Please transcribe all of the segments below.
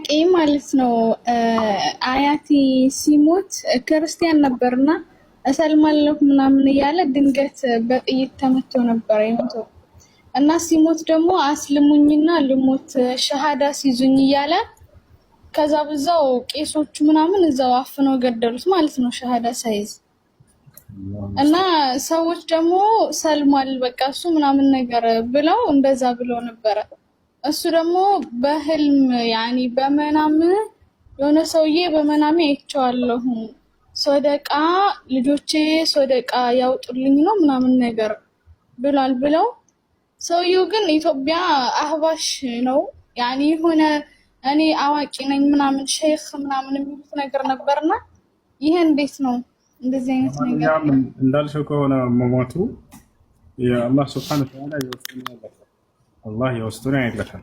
ጥያቄ ማለት ነው። አያቴ ሲሞት ክርስቲያን ነበርና እሰልማለሁ ምናምን እያለ ድንገት በጥይት ተመቶ ነበር የሞተው እና ሲሞት ደግሞ አስልሙኝና ልሞት ሸሃዳ ሲዙኝ እያለ ከዛ በዛው ቄሶቹ ምናምን እዛው አፍነው ገደሉት ማለት ነው ሸሃዳ ሳይዝ እና ሰዎች ደግሞ ሰልሟል በቃ እሱ ምናምን ነገር ብለው እንደዛ ብለው ነበረ። እሱ ደግሞ በህልም ያኒ በመናም የሆነ ሰውዬ በመናሜ አይቼዋለሁ ሶደቃ ልጆቼ ሶደቃ ያውጡልኝ ነው ምናምን ነገር ብሏል ብለው ሰውዬው ግን ኢትዮጵያ አህባሽ ነው ያኒ ሆነ እኔ አዋቂ ነኝ ምናምን ሼክ ምናምን የሚሉት ነገር ነበርና ይሄ እንዴት ነው እንደዚህ አይነት ነገር እንዳልሽው ከሆነ መሞቱ የአላህ Subhanahu Wa Ta'ala ይወስናል። አላህ የውስጡን ያይለታል።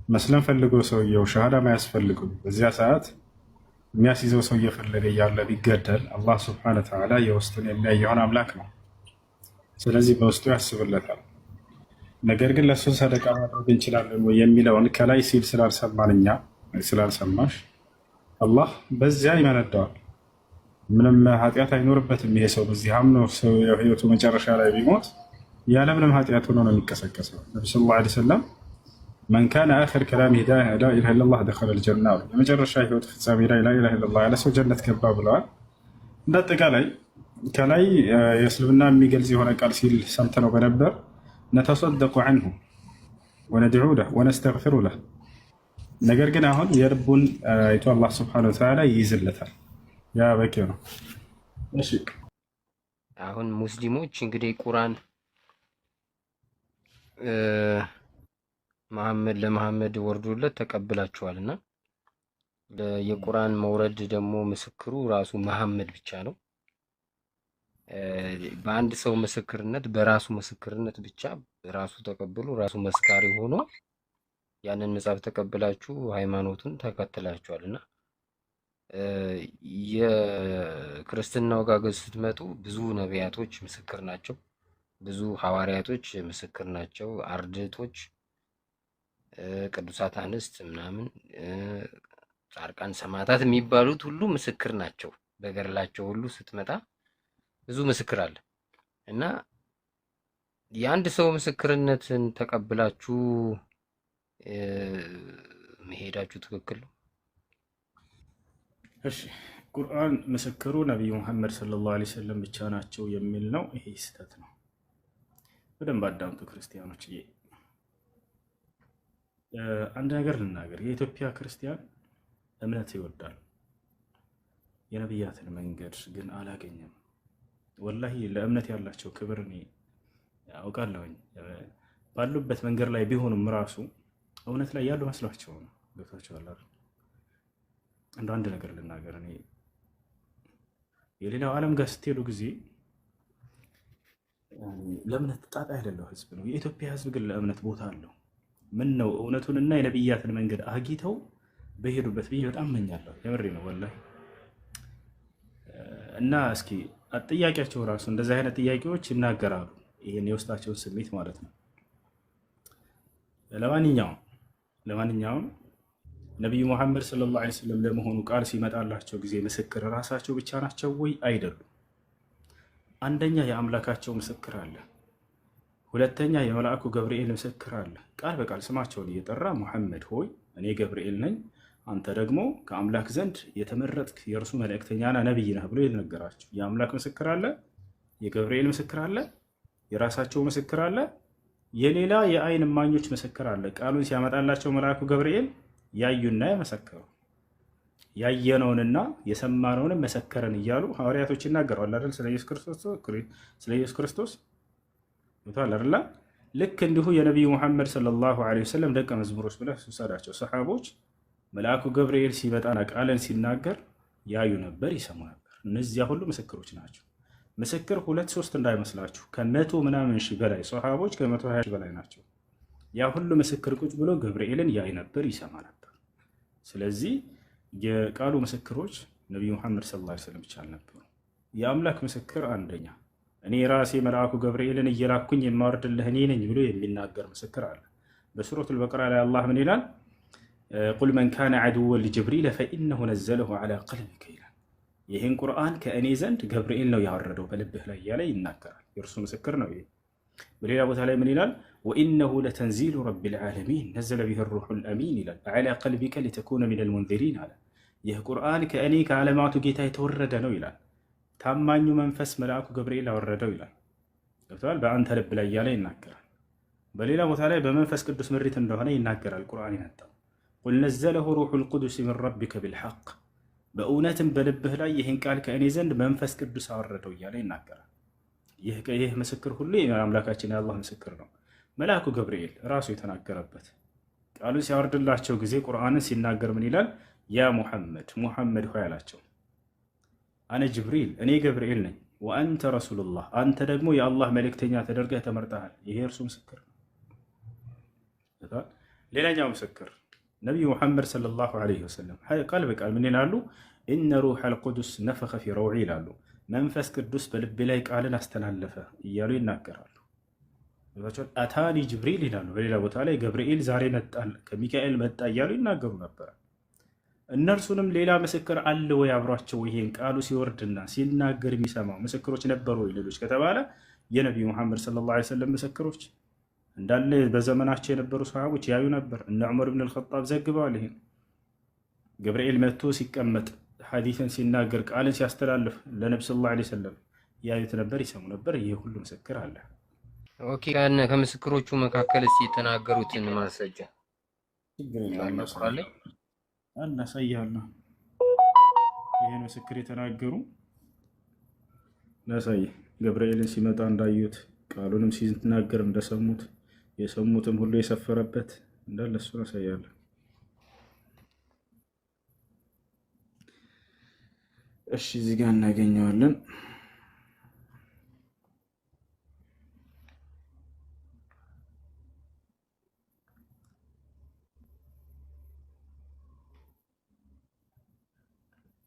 መስለም ፈልጎ ሰውየው ሸሃዳ ማያስፈልገው በዚያ ሰዓት የሚያስይዘው ሰው እየፈለገ ያለ ቢገደል አላህ Subhanahu Wa Ta'ala የውስጡን የሚያየውን አምላክ ነው። ስለዚህ በውስጡ ያስብለታል። ነገር ግን ለሱ ሰደቃ ማድረግ እንችላለን ወይ የሚለውን ከላይ ሲል ስላልሰማንኛ ስላልሰማሽ አላህ በዚያ ይመነዳዋል። ምንም ኃጢአት አይኖርበትም። ይሄ ሰው በዚህ አምኖ ሰው የህይወቱ መጨረሻ ላይ ቢሞት ያለ ምንም ኃጢአት ሆኖ ነው የሚቀሰቀሰው። ነብዩ ሰለላሁ ዐለይሂ ወሰለም من كان آخر كلامه لا إله إلا الله دخل الجنة የመጨረሻ ህይወት ፍጻሜ ላይ لا إله إلا الله ያለ ሰው ጀነት ገባ ብለዋል። እንደአጠቃላይ ከላይ የእስልምና የሚገልጽ የሆነ ቃል ሲል ሰምተነው በነበር نتصدق عنه وندعو له ونستغفر له ነገር ግን አሁን የልቡን አይቶ አላህ Subhanahu Wa Ta'ala ይይዝለታል። ያ በቂ ነው። እሺ አሁን ሙስሊሞች እንግዲህ ቁርአን ለመሐመድ ወርዶለት ተቀብላችኋልና የቁርአን መውረድ ደግሞ ምስክሩ ራሱ መሐመድ ብቻ ነው። በአንድ ሰው ምስክርነት በራሱ ምስክርነት ብቻ ራሱ ተቀብሎ ራሱ መስካሪ ሆኖ ያንን መጽሐፍ ተቀብላችሁ ሃይማኖቱን ተከትላችኋልና የክርስትናው ጋር ስትመጡ ብዙ ነቢያቶች ምስክር ናቸው። ብዙ ሐዋርያቶች ምስክር ናቸው። አርድእቶች፣ ቅዱሳት አንስት ምናምን ጻድቃን፣ ሰማዕታት የሚባሉት ሁሉ ምስክር ናቸው። በገድላቸው ሁሉ ስትመጣ ብዙ ምስክር አለ እና የአንድ ሰው ምስክርነትን ተቀብላችሁ መሄዳችሁ ትክክል ነው። እሺ ቁርአን ምስክሩ ነብዩ መሐመድ ሰለላሁ ዐለይሂ ወሰለም ብቻ ናቸው የሚል ነው። ይሄ ስህተት ነው። በደንብ አዳምጡ ክርስቲያኖች። አንድ ነገር ልናገር። የኢትዮጵያ ክርስቲያን እምነት ይወዳል፣ የነቢያትን መንገድ ግን አላገኘም። ወላሂ ለእምነት ያላቸው ክብር እኔ አውቃለሁኝ። ባሉበት መንገድ ላይ ቢሆኑም ራሱ እውነት ላይ ያሉ መስሏቸው ነው። ገብታችኋል አይደል? እንደ አንድ ነገር ልናገር። እኔ የሌላው ዓለም ጋር ስትሄዱ ጊዜ ለእምነት ጣጣ ያለው ህዝብ ነው። የኢትዮጵያ ህዝብ ግን ለእምነት ቦታ አለው። ምን ነው እውነቱንና የነብያትን መንገድ አግኝተው በሄዱበት ብዬ በጣም እመኛለሁ። የምሬ ነው ወላሂ። እና እስኪ ጥያቄያቸው ራሱ እንደዚህ አይነት ጥያቄዎች ይናገራሉ፣ ይሄን የውስጣቸውን ስሜት ማለት ነው። ለማንኛውም ነብዩ መሐመድ ሰለላሁ ዐለይሂ ወሰለም ለመሆኑ ቃል ሲመጣላቸው ጊዜ ምስክር ራሳቸው ብቻ ናቸው ወይ? አይደሉም። አንደኛ የአምላካቸው ምስክር አለ። ሁለተኛ የመልአኩ ገብርኤል ምስክር አለ። ቃል በቃል ስማቸውን እየጠራ ሙሐመድ ሆይ እኔ ገብርኤል ነኝ፣ አንተ ደግሞ ከአምላክ ዘንድ የተመረጥክ የእርሱ መልእክተኛና ነብይ ነህ ብሎ የነገራቸው የአምላክ ምስክር አለ፣ የገብርኤል ምስክር አለ፣ የራሳቸው ምስክር አለ፣ የሌላ የአይን እማኞች ምስክር አለ። ቃሉን ሲያመጣላቸው መልአኩ ገብርኤል ያዩና የመሰከሩ ያየነውንና የሰማነውን መሰከረን እያሉ ሐዋርያቶች ይናገራሉ አይደል? ስለ ኢየሱስ ክርስቶስ ይታል አይደል? ልክ እንዲሁ የነብዩ መሐመድ ሰለላሁ ዐለይሂ ወሰለም ደቀ መዝሙሮች ብለህ ሱሳዳቸው ሰሃቦች መልአኩ ገብርኤል ሲመጣና ቃልን ሲናገር ያዩ ነበር፣ ይሰሙ ነበር። እነዚያ ሁሉ ምስክሮች ናቸው። ምስክር 2-3 እንዳይመስላችሁ፣ ከመቶ ምናምን ሺህ በላይ ሰሃቦች ከ120 ሺህ በላይ ናቸው። ያ ሁሉ ምስክር ቁጭ ብሎ ገብርኤልን ያይ ነበር፣ ይሰማ ነበር። ስለዚህ የቃሉ ምስክሮች ነብዩ መሐመድ ሰለላሁ ዐለይሂ ወሰለም ብቻ አልነበሩ። የአምላክ ምስክር አንደኛ እኔ ራሴ መልአኩ ገብርኤልን እየላኩኝ የማወርድልህ እኔ ነኝ ብሎ የሚናገር ምስክር አለ። በሱረቱል በቀራ ላይ አላህ ምን ይላል? ቁል መን ካነ ዐዱወን ሊጅብሪል ፈኢነሁ ነዘለሁ ዐላ ቀልቢከ ይላል። ይህን ቁርአን ከእኔ ዘንድ ገብርኤል ነው ያወረደው በልብህ ላይ እያለ ይናገራል። የእርሱ ምስክር ነው ይሄ። በሌላ ቦታ ላይ ምን ይላል? ወኢነሁ ለተንዚሉ ረቢል ዓለሚን ነዘለ ቢሂ ሩሑል አሚን ይላል ዐላ ቀልቢከ ሊተኩነ ሚነል ሙንዚሪን አለ። ይህ ቁርአን ከእኔ ከዓለማቱ ጌታ የተወረደ ነው ይላል። ታማኙ መንፈስ መልአኩ ገብርኤል አወረደው ይላል። ገብተዋል። በአንተ ልብ ላይ እያለ ይናገራል። በሌላ ቦታ ላይ በመንፈስ ቅዱስ ምሪት እንደሆነ ይናገራል። ቁርአን ይነጣው ቁል ነዘለሁ ሩሑል ቁዱስ ሚን ረቢከ ቢልሐቅ፣ በእውነትም በልብህ ላይ ይህን ቃል ከእኔ ዘንድ መንፈስ ቅዱስ አወረደው እያለ ይናገራል። ይህ ምስክር ሁሉ የአምላካችን የአላህ ምስክር ነው። መልአኩ ገብርኤል ራሱ የተናገረበት ቃሉን ሲያወርድላቸው ጊዜ ቁርአንን ሲናገር ምን ይላል? ያ ሙሐመድ ሆይ አላቸው፣ አነ ጅብሪል እኔ ገብርኤል ነኝ፣ ወአንተ ረሱሉላህ አንተ ደግሞ የአላህ መልእክተኛ ተደርገህ ተመርጠሃል። ይሄ እርሱ ምስክር ነው። ሌላኛው ምስክር ነቢዩ ሙሐመድ ሰለላሁ ዐለይሂ ወሰለም ቃል በቃል ምን ይላሉ? ኢነ ሩሐል ቁዱስ ነፈኸ ፊ ረውዒ ይላሉ። መንፈስ ቅዱስ በልቤ ላይ ቃልን አስተላለፈ እያሉ ይናገራሉ። አታኒ ጅብሪል ይላሉ። በሌላ ቦታ ላይ ገብርኤል ዛሬ መጣል ከሚካኤል መጣ እያሉ ይናገሩ ነበር። እነርሱንም ሌላ ምስክር አለ ወይ አብሯቸው ይሄን ቃሉ ሲወርድና ሲናገር የሚሰማው ምስክሮች ነበሩ ወይ ሌሎች ከተባለ የነቢዩ ሙሐመድ ሰለላሁ ዐለይሂ ወሰለም ምስክሮች እንዳለ በዘመናቸው የነበሩ ሰሃቦች ያዩ ነበር። እነ ዑመር ብን አልኸጣብ ዘግበዋል። ይሄን ገብርኤል መጥቶ ሲቀመጥ ሐዲስን ሲናገር ቃልን ሲያስተላልፍ ለነብዩ ሰለላሁ ዐለይሂ ወሰለም ያዩት ነበር፣ ይሰሙ ነበር። ይሄ ሁሉ ምስክር አለ። ኦኬ፣ ከምስክሮቹ መካከል እስኪ የተናገሩትን ማስረጃ እናሳያለሁ። ይህን ምስክር የተናገሩ ላሳይ። ገብርኤልን ሲመጣ እንዳዩት ቃሉንም ሲናገር እንደሰሙት የሰሙትም ሁሉ የሰፈረበት እንዳለ እሱን አሳያለሁ። እሺ እዚህ ጋር እናገኘዋለን።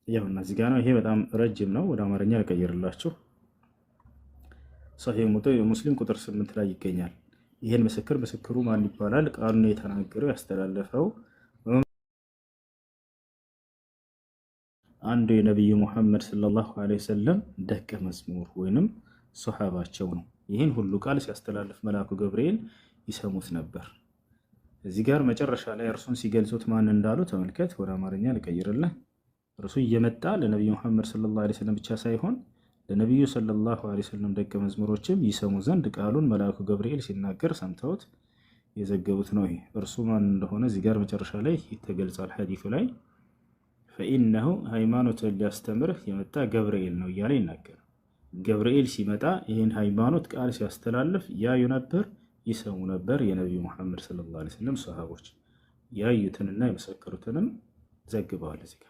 ያውና እዚህ ጋር ነው። ይሄ በጣም ረጅም ነው። ወደ አማርኛ ልቀይርላችሁ። ሰሒህ ሙስሊም ቁጥር 8 ላይ ይገኛል። ይህን ምስክሩ ማን ይባላል? ቃሉን የተናገረው ያስተላለፈው አንዱ የነቢዩ ሙሐመድ ሰለላሁ ዐለይሂ ወሰለም ደቀ መዝሙር ወይንም ሶሐባቸው ነው። ይህን ሁሉ ቃል ሲያስተላልፍ መልአኩ ገብርኤል ይሰሙት ነበር። እዚህ ጋር መጨረሻ ላይ እርሱን ሲገልጹት ማን እንዳሉ ተመልከት። ወደ አማርኛ ልቀይርልህ። እርሱ እየመጣ ለነቢዩ ሙሐመድ ሰለላሁ ዐለይሂ ወሰለም ብቻ ሳይሆን ለነቢዩ ሰለላሁ ዐለይሂ ወሰለም ደቀ መዝሙሮችም ይሰሙ ዘንድ ቃሉን መልአኩ ገብርኤል ሲናገር ሰምተውት የዘገቡት ነው። ይሄ እርሱ ማን እንደሆነ እዚህ ጋር መጨረሻ ላይ ተገልጿል ሐዲሱ ላይ። ፈኢነሁ ሃይማኖትን ሊያስተምርህ የመጣ ገብርኤል ነው እያለ ይናገር። ገብርኤል ሲመጣ ይህን ሃይማኖት ቃል ሲያስተላልፍ ያዩ ነበር፣ ይሰሙ ነበር። የነቢዩ ሙሐመድ ሰለላሁ ዐለይሂ ወሰለም ሰሃቦች ያዩትንና የመሰከሩትንም ዘግበዋል እዚህ ጋር።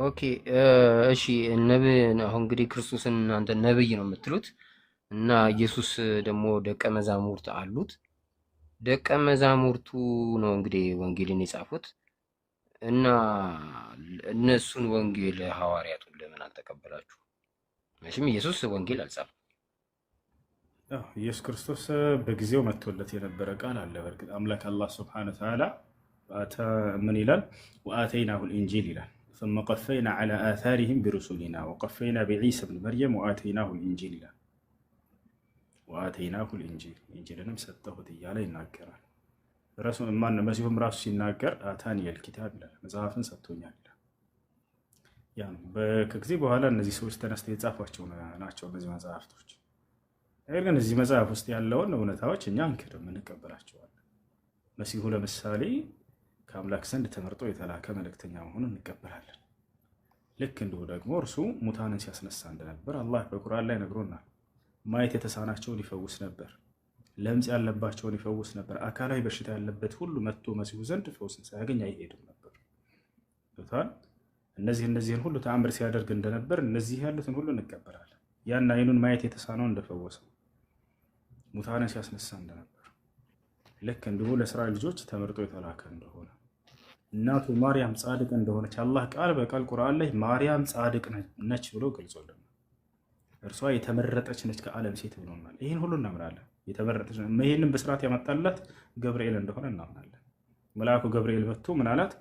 ኦኬ እሺ። አሁን እንግዲህ ክርስቶስን እናንተ ነብይ ነው የምትሉት እና ኢየሱስ ደግሞ ደቀ መዛሙርት አሉት። ደቀ መዛሙርቱ ነው እንግዲህ ወንጌልን የጻፉት እና እነሱን ወንጌል ሐዋርያቱን ለምን አልተቀበላችሁ? መቼም ኢየሱስ ወንጌል አልጻፈም። ኢየሱስ ክርስቶስ በጊዜው መጥቶለት የነበረ ቃል አለ። በእርግጥ አምላክ አላህ ሱብሓነሁ ወተዓላ ምን ይላል? ወአተይናሁ ልኢንጂል ይላል ثم قفينا على آثارهم برسلنا وقفينا بعيسى بن مريم وآتيناه الإنجيل ይላል። ወአተይናሁ ልኢንጂል ኢንጂልንም ሰጠሁት እያለ ይናገራል። መሲሁም ራሱ ሲናገር አታኒየል ኪታብ ይላል፣ መጽሐፍን ሰጥቶኛል ይላል። ከጊዜ በኋላ እነዚህ ሰዎች ተነስተው የጻፏቸው ናቸው እነዚህ መጽሐፍቶች። ነገር ግን እዚህ መጽሐፍ ውስጥ ያለውን እውነታዎች እኛ አንክድም፣ እንቀበላቸዋለን። መሲሁ ለምሳሌ ከአምላክ ዘንድ ተመርጦ የተላከ መልእክተኛ መሆኑን እንቀበላለን። ልክ እንዲሁ ደግሞ እርሱ ሙታንን ሲያስነሳ እንደነበር አላህ በቁርአን ላይ ነግሮናል። ማየት የተሳናቸውን ይፈውስ ነበር፣ ለምጽ ያለባቸውን ይፈውስ ነበር። አካላዊ በሽታ ያለበት ሁሉ መጥቶ መሲሁ ዘንድ ፈውስን ሳያገኝ አይሄድም ነበር። እነዚህን ሁሉ ተአምር ሲያደርግ እንደነበር እነዚህ ያሉትን ሁሉ እንቀበላለን። ያን አይኑን ማየት የተሳነው እንደፈወሰው፣ ሙታንን ሲያስነሳ እንደነበር፣ ልክ እንዲሁ ለእስራኤል ልጆች ተመርጦ የተላከ እንደሆነ፣ እናቱ ማርያም ጻድቅ እንደሆነች አላህ ቃል በቃል ቁርአን ላይ ማርያም ጻድቅ ነች ብሎ ገልጾልናል። እርሷ የተመረጠች ነች ከዓለም ሴት ብሎናል። ይህን ሁሉ እናምናለን። የተመረጠች ይህንን በስርዓት ያመጣላት ገብርኤል እንደሆነ እናምናለን። መልአኩ ገብርኤል መጥቶ ምን አላት?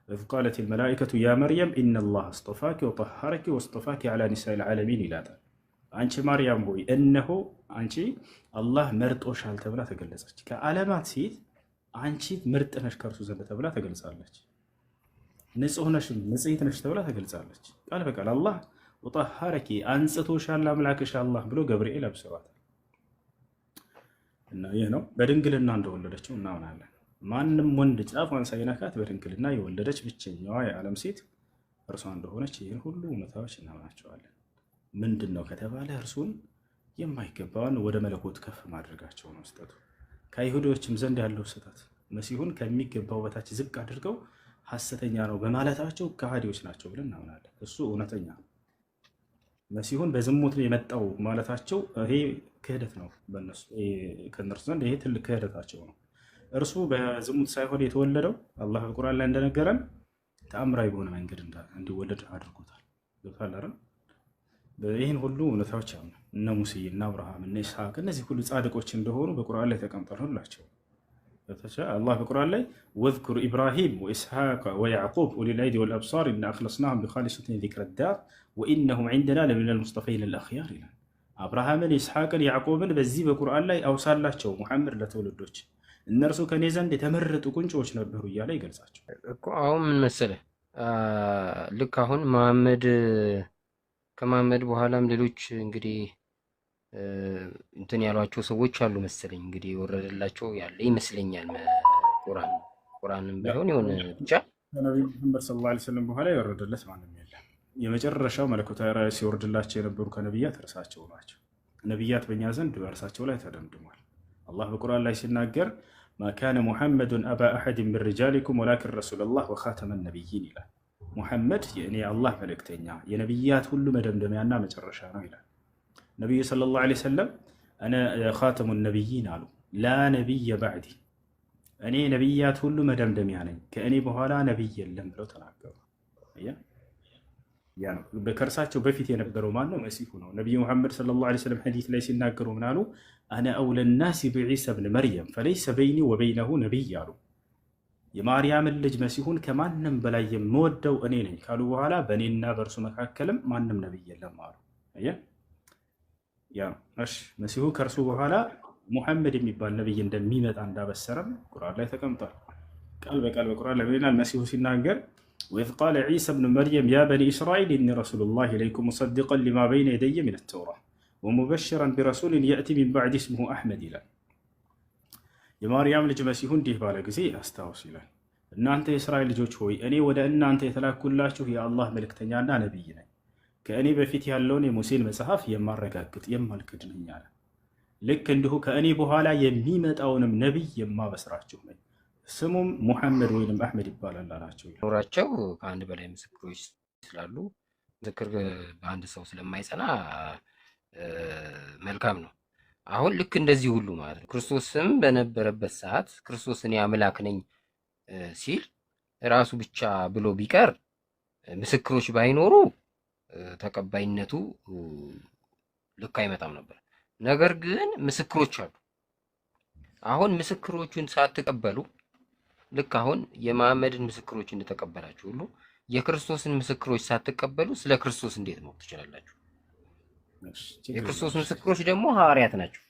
ኢዝ ቃለት ልመላኢከቱ ያ መርየም ኢነላህ አስጠፋኪ ወጠሃረኪ ወስጠፋኪ ዐላ ኒሳኢል ዓለሚን ይላታል። አንቺ ማርያም ሆይ እነሆ አንቺ አላህ መርጦሻል ተብላ ተገለጸች። ከዓለማት ሴት አንቺ ምርጥ ነሽ ከእርሱ ዘንድ ተብላ ተገልጻለች። ንጹህ ነሽ ንጽሕት ነሽ ተብላ ተገልጻለች። ቃል በቃል አላህ ወጠሃረኪ አንጽቶሻል አምላክሽ አላህ ብሎ ገብርኤል አብስሯታል። እና ይህ ነው በድንግልና እንደወለደችው እናምናለን። ማንም ወንድ ጫፏን ሳይነካት በድንግልና የወለደች ብቸኛዋ የዓለም ሴት እርሷ እንደሆነች ይህን ሁሉ እውነታዎች እናምናቸዋለን። ምንድን ነው ከተባለ እርሱን የማይገባውን ወደ መለኮት ከፍ ማድረጋቸው ነው ስህተቱ። ከአይሁዶችም ዘንድ ያለው ስህተት መሲሁን ከሚገባው በታች ዝቅ አድርገው ሐሰተኛ ነው በማለታቸው ከሃዲዎች ናቸው ብለን እናምናለን። እሱ እውነተኛ ነው። መሲሁን በዝሙት ነው የመጣው ማለታቸው ይሄ ክህደት ነው። ከእነርሱ ዘንድ ይሄ ትልቅ ክህደታቸው ነው። እርሱ በዝሙት ሳይሆን የተወለደው አላህ በቁርአን ላይ እንደነገረን ተአምራዊ በሆነ መንገድ እንዲወለድ አድርጎታል። ገብቷል። ይህን ሁሉ እውነታዎች አሉ። እነ ሙሴ እነ አብርሃም እነ ኢስሐቅ እነዚህ ሁሉ ጻድቆች እንደሆኑ በቁርአን ላይ ተቀምጧል። ሁላቸው አላህ በቁርአን ላይ ወዝኩር ኢብራሂም ወኢስሐቅ ወያዕቁብ ኡሊል አይዲ ወልአብሳር ኢና አኽለስናሁም ቢኻሊሰቲን ዚክረ ዳር ወኢነሁም ዒንደና ለሚነል ሙስጠፈይን አልአኽያር ይላል። አብርሃምን፣ ኢስሐቅን፣ ያዕቆብን በዚህ በቁርአን ላይ አውሳላቸው ሙሐመድ ለትውልዶች እነርሱ ከኔ ዘንድ የተመረጡ ቁንጮች ነበሩ እያለ ይገልጻቸው እኮ። አሁን ምን መሰለህ ልክ አሁን ከመሐመድ በኋላም ሌሎች እንግዲህ እንትን ያሏቸው ሰዎች አሉ መሰለኝ። እንግዲህ የወረደላቸው ያለ ይመስለኛል ቁርአንም ቢሆን የሆነ ብቻ ከነቢዩ መሐመድ ሰለላሁ ዐለይሂ ወሰለም በኋላ የወረደለት ማንም የለም። የመጨረሻው መለኮታዊ ራእይ ሲወርድላቸው የነበሩ ከነቢያት እርሳቸው ናቸው። ነቢያት በእኛ ዘንድ በእርሳቸው ላይ ተደምድሟል። አላህ በቁርአን ላይ ሲናገር ማ ካነ ሙሐመዱን አባ አሐድን ሚን ሪጃሊኩም ወላኪን ረሱለላህ ወኻተመ ነቢይን ይላል። ሙሐመድ የእኔ አላህ መልእክተኛ የነቢያት ሁሉ መደምደሚያና መጨረሻ ነው ይላል። ነቢዩ ሰለላሁ ዐለይሂ ወሰለም አነ ኻተሙ ነቢይን አሉ። ላ ነቢየ ባዕዲ እኔ ነቢያት ሁሉ መደምደሚያ ነኝ፣ ከእኔ በኋላ ነቢይ የለም ብለው ተናገሩ። ያ ነው። ከእርሳቸው በፊት የነበረው ማን ነው? መሲሁ ነው። ነቢዩ ሙሐመድ ሰለላሁ ዐለይሂ ወሰለም ሐዲስ ላይ ሲናገሩ ምን አሉ? አነ አውለ ናሲ ቢዒሳ ብን መርየም ፈለይሰ በይኒ ወበይነሁ ነቢይ አሉ። የማርያምን ልጅ መሲሁን ከማንም በላይ የምወደው እኔ ነኝ ካሉ በኋላ በእኔና በእርሱ መካከልም ማንም ነቢይ የለም አሉ። ያ ነው። እሺ መሲሁ ከእርሱ በኋላ ሙሐመድ የሚባል ነቢይ እንደሚመጣ እንዳበሰረም ቁርአን ላይ ተቀምጧል። ቃል በቃል በቁርአን ላይ ይላል መሲሁ ሲናገር ወኢዝ ቃለ ዒሳ ብኑ መርየም ያ በኒ እስራኤል ኢኒ ረሱሉላሂ ኢለይኩም ሙሰዲቀን ሊማ በይነ የደየ ሚነ ተውራህ ወሙበሽረን ቢረሱሊን የእቲ ሚን ባዕዲ እስሙሁ አሕመድ ይላል። የማርያም ልጅ መሲሁ እንዲህ ባለ ጊዜ አስታውስ ይላል፣ እናንተ የእስራኤል ልጆች ሆይ እኔ ወደ እናንተ የተላኩላችሁ የአላህ መልእክተኛና ነቢይ ነኝ፣ ከእኔ በፊት ያለውን የሙሴን መጽሐፍ የማረጋግጥ የማልክድ ነኝ አለ። ልክ እንዲሁ ከእኔ በኋላ የሚመጣውንም ነቢይ የማበስራችሁ ነኝ፣ ስሙም ሙሐመድ ወይንም አሕመድ ይባላል አላቸው። ኖራቸው ከአንድ በላይ ምስክሮች ስላሉ ምስክር በአንድ ሰው ስለማይጸና መልካም ነው። አሁን ልክ እንደዚህ ሁሉ ማለት ነው ክርስቶስም በነበረበት ሰዓት ክርስቶስ እኔ አምላክ ነኝ ሲል ራሱ ብቻ ብሎ ቢቀር ምስክሮች ባይኖሩ ተቀባይነቱ ልክ አይመጣም ነበር። ነገር ግን ምስክሮች አሉ። አሁን ምስክሮቹን ሳትቀበሉ ልክ አሁን የመሐመድን ምስክሮች እንደተቀበላችሁ ሁሉ የክርስቶስን ምስክሮች ሳትቀበሉ ስለ ክርስቶስ እንዴት ማወቅ ትችላላችሁ? የክርስቶስ ምስክሮች ደግሞ ሐዋርያት ናቸው።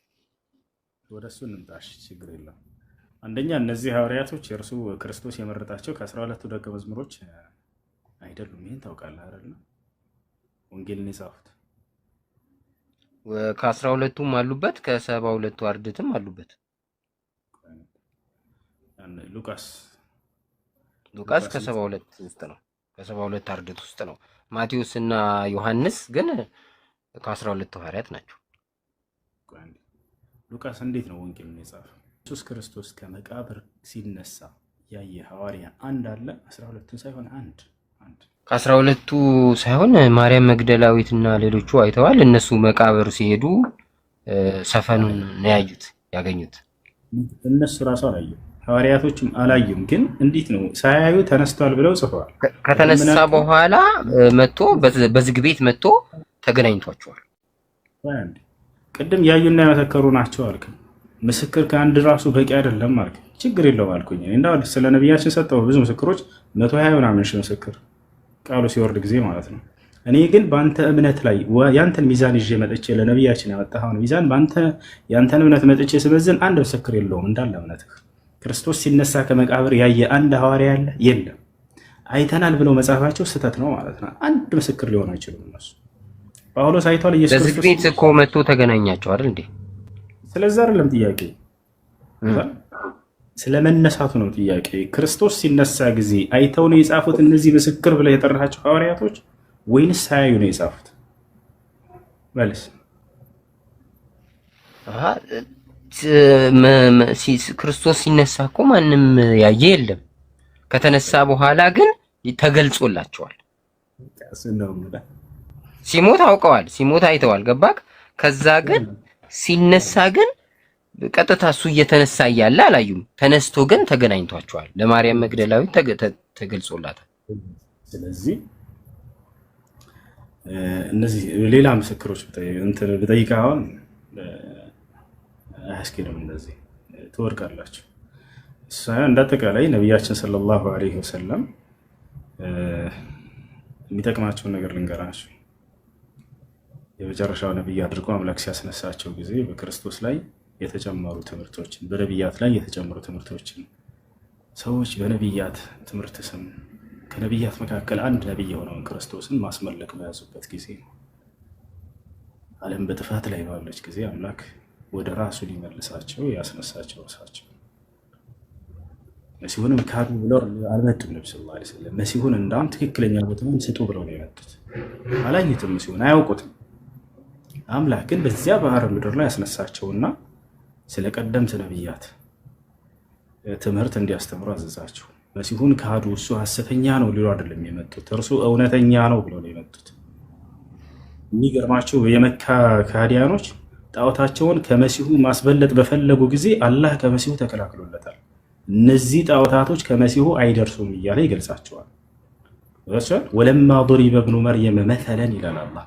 ወደ እሱ እንምጣሽ፣ ችግር የለም። አንደኛ እነዚህ ሐዋርያቶች የእርሱ ክርስቶስ የመረጣቸው ከ12ቱ ደቀ መዝሙሮች አይደሉም። ይህን ታውቃለህ አይደል? ወንጌልን የጻፉት ከ12ቱም አሉበት፣ ከ72ቱ አርድእትም አሉበት። ሉቃስ ከ72 ውስጥ ነው፣ ከ72 አርድእት ውስጥ ነው። ማቴዎስ እና ዮሐንስ ግን ከ12ቱ ሐዋርያት ናቸው። ሉቃስ እንዴት ነው ወንጌልን የጻፈው? ኢየሱስ ክርስቶስ ከመቃብር ሲነሳ ያየ ሐዋርያ አንድ አለ? 12ቱን ሳይሆን አንድ ከ12ቱ ሳይሆን ማርያም መግደላዊት እና ሌሎቹ አይተዋል። እነሱ መቃብር ሲሄዱ ሰፈኑን ነው ያገኙት። እነሱ ራሱ አላየም፣ ሐዋርያቶችም አላዩም። ግን እንዴት ነው ሳያዩ ተነስቷል ብለው ጽፈዋል። ከተነሳ በኋላ መጥቶ በዝግ ቤት መጥቶ ተገናኝቷቸዋል። አንዴ ቅድም ያዩና የመሰከሩ ናቸው አልክ። ምስክር ከአንድ ራሱ በቂ አይደለም አልክ። ችግር የለውም አልኩኝ። እንዳው ስለ ነብያችን ሰጠው ብዙ ምስክሮች 120 ምናምን ሺህ ምስክር ቃሉ ሲወርድ ጊዜ ማለት ነው። እኔ ግን በአንተ እምነት ላይ ያንተን ሚዛን ይዤ መጥቼ ለነብያችን ያመጣኸውን ሚዛን በአንተ ያንተን እምነት መጥቼ ስመዝን አንድ ምስክር የለውም እንዳለ እምነትህ። ክርስቶስ ሲነሳ ከመቃብር ያየ አንድ ሐዋርያ ያለ የለም። አይተናል ብለው መጻፋቸው ስህተት ነው ማለት ነው። አንድ ምስክር ሊሆን አይችልም። እነሱ ጳውሎስ አይቷል ኢየሱስ ክርስቶስ በዝግቤት እኮ መጥቶ ተገናኛቸው አይደል እንዴ? ስለዛ አይደለም ጥያቄ፣ ስለመነሳቱ ነው ጥያቄ። ክርስቶስ ሲነሳ ጊዜ አይተው ነው የጻፉት እነዚህ ምስክር ብለው የጠራቸው ሐዋርያቶች ወይንስ ሳያዩ ነው የጻፉት? መልስ። ክርስቶስ ሲነሳ እኮ ማንም ያየ የለም። ከተነሳ በኋላ ግን ተገልጾላቸዋል። ሲሞት አውቀዋል፣ ሲሞት አይተዋል። ገባክ? ከዛ ግን ሲነሳ ግን ቀጥታ እሱ እየተነሳ እያለ አላዩም። ተነስቶ ግን ተገናኝቷቸዋል። ለማርያም መግደላዊት ተገልጾላታል። ስለዚህ እነዚህ ሌላ ምስክሮች ብጠይቅ አሁን አያስኬድም። እንደዚህ ትወድቃላችሁ። እንዳጠቃላይ ነቢያችን ሰለላሁ ዐለይሂ ወሰለም የሚጠቅማቸውን ነገር ልንገራችሁ። የመጨረሻው ነቢይ አድርጎ አምላክ ሲያስነሳቸው ጊዜ በክርስቶስ ላይ የተጨመሩ ትምህርቶችን፣ በነቢያት ላይ የተጨመሩ ትምህርቶችን ሰዎች በነቢያት ትምህርት ስም ከነቢያት መካከል አንድ ነቢይ የሆነውን ክርስቶስን ማስመለክ በያዙበት ጊዜ ነው። ዓለም በጥፋት ላይ ባለች ጊዜ አምላክ ወደ ራሱ ሊመልሳቸው ያስነሳቸው እርሳቸው። መሲሁንም ካዱ ብለው አልመጡም። ነብዩ ሰለላሁ ዐለይሂ ወሰለም መሲሁን እንዳውም ትክክለኛ ቦታውን ስጡ ብለው ነው የመጡት። አላዩትም፣ መሲሁን አያውቁትም። አምላክ ግን በዚያ ባህር ምድር ላይ ያስነሳቸውና ስለ ቀደምት ነቢያት ትምህርት እንዲያስተምሩ አዘዛቸው። መሲሁን ካዱ፣ እሱ ሐሰተኛ ነው ሊሉ አይደለም የመጡት፣ እርሱ እውነተኛ ነው ብለው ነው የመጡት። የሚገርማቸው የመካ ካህዲያኖች ጣዖታቸውን ከመሲሁ ማስበለጥ በፈለጉ ጊዜ አላህ ከመሲሁ ተከላክሎለታል። እነዚህ ጣዖታቶች ከመሲሁ አይደርሱም እያለ ይገልጻቸዋል። ወለማ ضرب ابن مريم مثلا ይላል አላህ።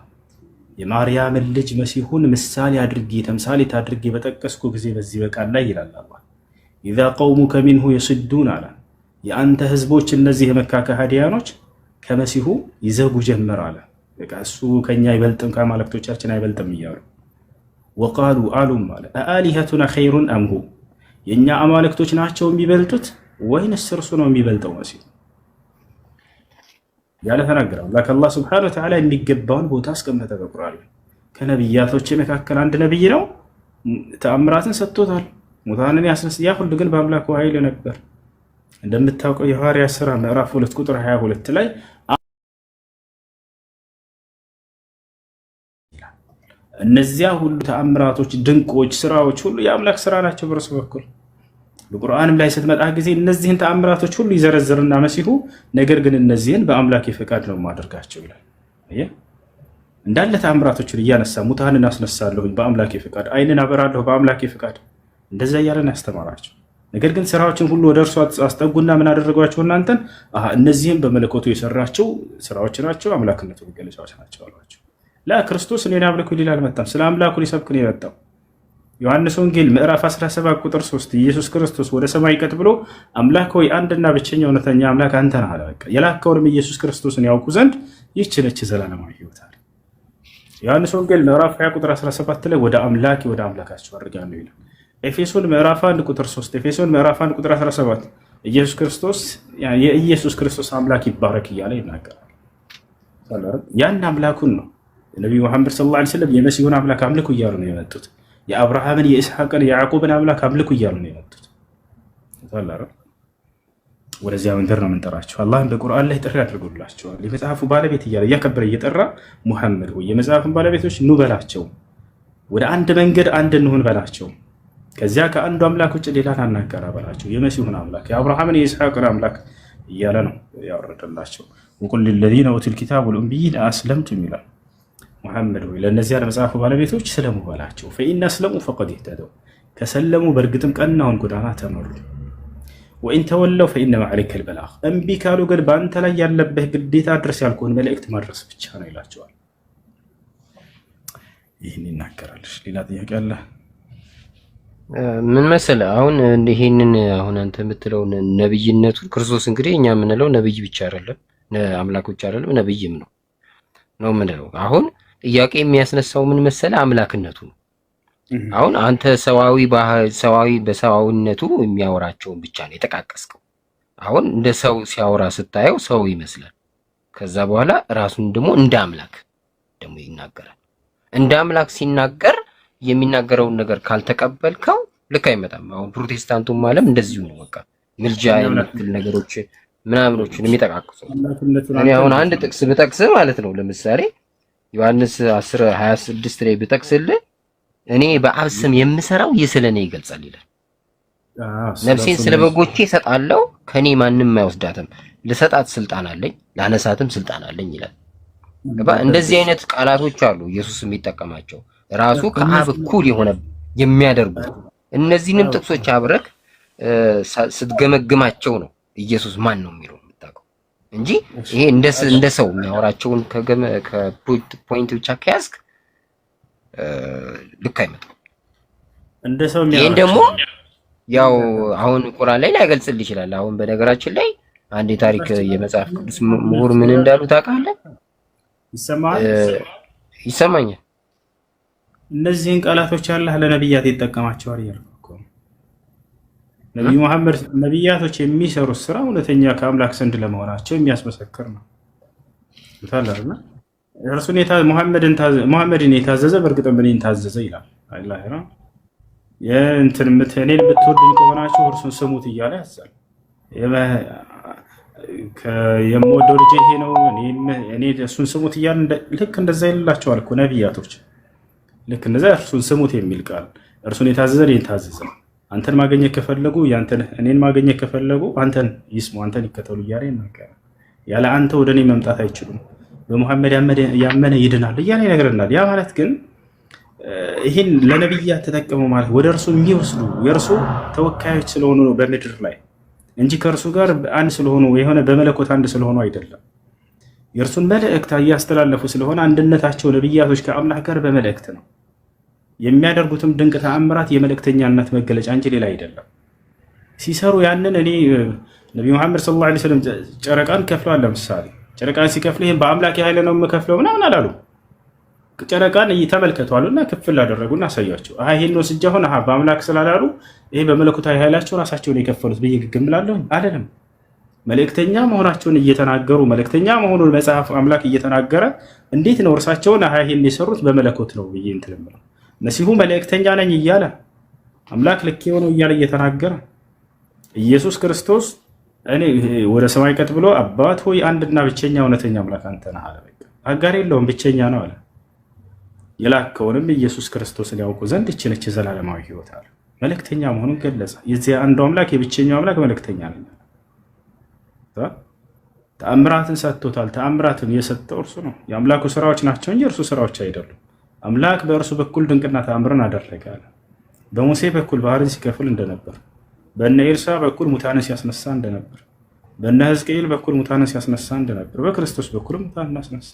የማርያምን ልጅ መሲሁን ምሳሌ አድርጌ ተምሳሌት አድርጌ በጠቀስኩ ጊዜ በዚህ በቃል ላይ ይላል አላህ إذا قومك منه يصدون አለ። የአንተ ህዝቦች እነዚህ የመካ ከሃዲያኖች ከመሲሁ ይዘጉ ጀመር አለ። በቃ እሱ ከኛ አይበልጥም ከአማልክቶቻችን አይበልጥም እያሉ ወቃሉ አሉም አለ አሊሀቱና ኸይሩን አምሁ የኛ አማልክቶች ናቸው የሚበልጡት ወይንስ እርሱ ነው የሚበልጠው መሲሁ ያለ ተናገረ። አላህ ሱብሓነሁ ወተዓላ የሚገባውን ቦታ አስቀመጠ በቁርአን። ከነቢያቶች መካከል አንድ ነቢይ ነው፣ ተአምራትን ሰጥቶታል፣ ሙታንን ያስነሳ። ያ ሁሉ ግን በአምላኩ ኃይል ነበር። እንደምታውቀው የሐዋርያት ሥራ ምዕራፍ 2 ቁጥር 22 ላይ እነዚያ ሁሉ ተአምራቶች፣ ድንቆች፣ ስራዎች ሁሉ የአምላክ ስራ ናቸው በርሱ በኩል። በቁርአንም ላይ ስትመጣ ጊዜ እነዚህን ተአምራቶች ሁሉ ይዘረዝርና መሲሁ ነገር ግን እነዚህን በአምላኬ ፈቃድ ነው የማደርጋቸው ይላል። እንዳለ ተአምራቶችን እያነሳ ሙታንን አስነሳለሁኝ በአምላኬ ፈቃድ፣ አይንን አበራለሁ በአምላኬ ፈቃድ፣ እንደዛ እያለን ያስተማራቸው። ነገር ግን ስራዎችን ሁሉ ወደ እርሱ አስጠጉና ምን አደረጓቸው? እናንተን እነዚህም በመለኮቱ የሰራቸው ስራዎች ናቸው፣ አምላክነቱ መገለጫዎች ናቸው አሏቸው። ክርስቶስ እኔን አምልኩ ሊል አልመጣም፣ ስለ አምላኩ ሊሰብክ ነው የመጣው። ዮሐንስ ወንጌል ምዕራፍ 17 ቁጥር 3 ኢየሱስ ክርስቶስ ወደ ሰማይ ቀጥ ብሎ አምላክ ሆይ አንድና ብቸኛ እውነተኛ አምላክ አንተ ነህ አለ። በቃ የላከውንም ኢየሱስ ክርስቶስን ያውቁ ዘንድ ይህች ነች ዘላለማዊ ሕይወት አለ። ዮሐንስ ወንጌል ምዕራፍ 20 ቁጥር 17 ላይ ወደ አምላካቸው አድርጋለሁ ይላል። ኤፌሶን ምዕራፍ 1 ቁጥር 3 ኤፌሶን ምዕራፍ 1 ቁጥር 17 የኢየሱስ ክርስቶስ አምላክ ይባረክ እያለ ይናገራል። ያን አምላኩን ነው ነቢዩ መሐመድ ሰለላሁ ዐለይሂ ወሰለም የመሲሁን አምላክ አምልኩ እያሉ ነው የመጡት። የአብርሃምን የኢስሐቅን የያዕቆብን አምላክ አምልኩ እያሉ ነው የመጡት። ወደዚያ መንገድ ነው የምንጠራቸው። አላህም በቁርአን ላይ ጥሪ አድርጎላቸዋል። የመጽሐፉ ባለቤት እያለ እያከበረ እየጠራ ሙሐመድ ሆይ የመጽሐፉን ባለቤቶች ኑ በላቸው፣ ወደ አንድ መንገድ አንድ እንሁን በላቸው፣ ከዚያ ከአንዱ አምላክ ውጭ ሌላን አናጋራ በላቸው። የመሲሁን አምላክ የአብርሃምን የኢስሐቅን አምላክ እያለ ነው ያወረደላቸው። ወቁል ሊለዚነ ኡቱል ኪታብ ወልኡምቢይነ አስለምቱም ይላል። ሙሐመድ ሆይ ለእነዚያ ለመጽሐፉ ባለቤቶች ስለሙ በላቸው። ፈኢን አስለሙ ፈቀድ ይህተደው ከሰለሙ በእርግጥም ቀናውን ጎዳና ተመሩ። ወኢን ተወለው ፈኢነማ ዐለይከል በላግ እምቢ ካሉ ግን በአንተ ላይ ያለብህ ግዴታ ድረስ ያልኩህን መልእክት ማድረስ ብቻ ነው ይላቸዋል። ይህን ይናገራለች። ሌላ ጥያቄ አለ? ምን መሰለህ አሁን ይሄንን አሁን አንተ የምትለውን ነብይነቱን ክርስቶስ እንግዲህ እኛ የምንለው ነብይ ብቻ አይደለም አምላክ ብቻ አይደለም ነብይም ነው የምንለው። አሁን ጥያቄ የሚያስነሳው ምን መሰለህ አምላክነቱ ነው። አሁን አንተ ሰዋዊ በሰዋዊነቱ የሚያወራቸውን ብቻ ነው የተቃቀስከው። አሁን እንደ ሰው ሲያወራ ስታየው ሰው ይመስላል። ከዛ በኋላ ራሱን ደግሞ እንደ አምላክ ደግሞ ይናገራል። እንደ አምላክ ሲናገር የሚናገረውን ነገር ካልተቀበልከው ልክ አይመጣም። አሁን ፕሮቴስታንቱም ዓለም እንደዚሁ ነው። በቃ ምልጃ የምትል ነገሮች ምናምኖችን የሚጠቃቅሱ እኔ አሁን አንድ ጥቅስ ብጠቅስ ማለት ነው ለምሳሌ ዮሐንስ 10:26 ላይ ብጠቅስልህ እኔ በአብ ስም የምሰራው ይህ ስለኔ ይገልጻል ይላል። ነፍሴን ስለ በጎቼ እሰጣለሁ፣ ከኔ ማንም አይወስዳትም፣ ልሰጣት ስልጣን አለኝ፣ ላነሳትም ስልጣን አለኝ ይላል። እንደዚህ አይነት ቃላቶች አሉ ኢየሱስ የሚጠቀማቸው ራሱ ከአብ እኩል የሆነ የሚያደርጉት። እነዚህንም ጥቅሶች አብረክ ስትገመግማቸው ነው ኢየሱስ ማን ነው የሚለው የምታውቀው እንጂ ይሄ እንደ ሰው የሚያወራቸውን ከፖይንት ብቻ ከያዝክ ልክ አይመጣም። እንደ ሰው ይሄን ደግሞ ያው አሁን ቁርአን ላይ ላይገልጽልህ ይችላል። አሁን በነገራችን ላይ አንድ የታሪክ የመጽሐፍ ቅዱስ ምሁር ምን እንዳሉ ታውቃለህ? ይሰማኛል። እነዚህን ቃላቶች አላህ ለነብያት ይጠቀማቸዋል እያልኩ እኮ ነው። ነብዩ መሐመድ ነብያቶች የሚሰሩት ስራ እውነተኛ ከአምላክ ዘንድ ለመሆናቸው የሚያስመሰክር ነው። ታላልና ሙሐመድን የታዘዘ በእርግጥም እኔን ታዘዘ ይላል አላህ ነው። እኔን የምትወዱኝ ከሆናችሁ እርሱን ስሙት እያለ ያዛል። የምወደው ልጄ ይሄ ነው እኔ እሱን ስሙት እያለ ልክ እንደዛ ይልላቸዋል እኮ ነብያቶች። ልክ እንደዛ እርሱን ስሙት የሚል ቃል እርሱን የታዘዘ እኔን ታዘዘ። አንተን ማግኘት ከፈለጉ እኔን ማግኘት ከፈለጉ አንተን ይስሙ፣ አንተን ይከተሉ እያለ ይናገራል። ያለ አንተ ወደ እኔ መምጣት አይችሉም፣ በሙሐመድ ያመነ ይድናል እያለ ይነግረናል። ያ ማለት ግን ይህን ለነብያት ተጠቀሙ ማለት ወደ እርሱ የሚወስዱ የእርሱ ተወካዮች ስለሆኑ ነው በምድር ላይ እንጂ ከእርሱ ጋር አንድ ስለሆኑ የሆነ በመለኮት አንድ ስለሆኑ አይደለም። የእርሱን መልእክት እያስተላለፉ ስለሆነ አንድነታቸው ነብያቶች ከአምላክ ጋር በመልእክት ነው። የሚያደርጉትም ድንቅ ተአምራት የመልእክተኛነት መገለጫ እንጂ ሌላ አይደለም። ሲሰሩ ያንን እኔ ነብዩ መሐመድ ሰለላሁ ዐለይሂ ወሰለም ጨረቃን ከፍለዋል። ለምሳሌ ጨረቃን ሲከፍሉ ይሄን በአምላክ ኃይል ነው የምከፍለው ምናምን አላሉ። ጨረቃን ተመልከቷሉና ክፍል አደረጉና አሳያቸው። ይሄን ነው ስጃ ሆነ በአምላክ ስላላሉ ይሄ በመለኮታዊ ኃይላቸው ራሳቸውን የከፈሉት ብዬ ግግም እላለሁ አይደለም። መልእክተኛ መሆናቸውን እየተናገሩ መልእክተኛ መሆኑን መጽሐፍ አምላክ እየተናገረ እንዴት ነው እርሳቸውን ይሄን የሰሩት በመለኮት ነው ብዬ እንትን እምለው። መሲሁ መልእክተኛ ነኝ እያለ አምላክ ልክ የሆነው እያለ እየተናገረ ኢየሱስ ክርስቶስ እኔ ወደ ሰማይ ቀጥ ብሎ አባት ሆይ አንድና ብቸኛ እውነተኛ አምላክ አንተ ነህ አለ። በቃ አጋር የለውም ብቸኛ ነው አለ። የላከውንም ኢየሱስ ክርስቶስን ያውቁ ዘንድ ይህች ዘላለማዊ ሕይወት አለ። መልእክተኛ መሆኑን ገለጸ። የዚህ አንዱ አምላክ የብቸኛው አምላክ መልእክተኛ ነኝ። ተአምራትን ሰጥቶታል። ተአምራትን የሰጠው እርሱ ነው። የአምላኩ ስራዎች ናቸው እንጂ እርሱ ስራዎች አይደሉም። አምላክ በእርሱ በኩል ድንቅና ተአምርን አደረገ አለ። በሙሴ በኩል ባህርን ሲከፍል እንደነበር፣ በእነ ኤልሳ በኩል ሙታንን ሲያስነሳ እንደነበር፣ በእነ ሕዝቅኤል በኩል ሙታንን ሲያስነሳ እንደነበር፣ በክርስቶስ በኩል ሙታንን አስነሳ።